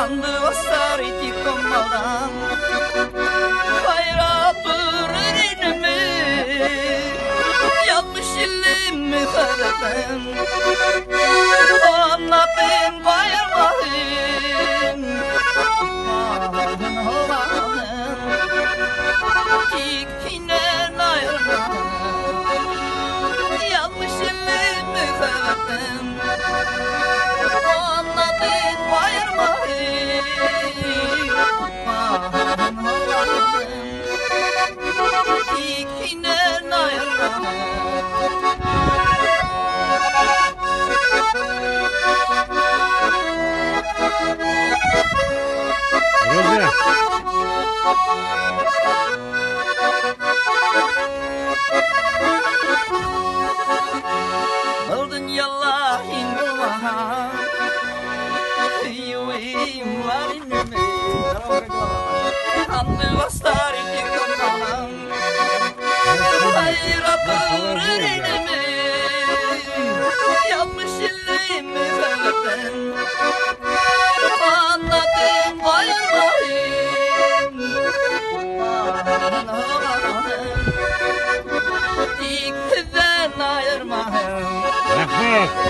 Andı vasar iti komadan Hayrat durur inimi Yanmış ilimi karadan Anlatın bayırmayın Mahın olanın Tikinen ayırmayın Yanmış ilimi karadan Anlatın bayırmayın Mahın olanın Tikinen Roze. Öldün yallah indulmaha Yüyüm var inime Andı vastar iti komadan Hayratır inime Yanmış illimi karadan Anlatın bayırmayın Mahın olanın Dikten ayırmayın Rahmet.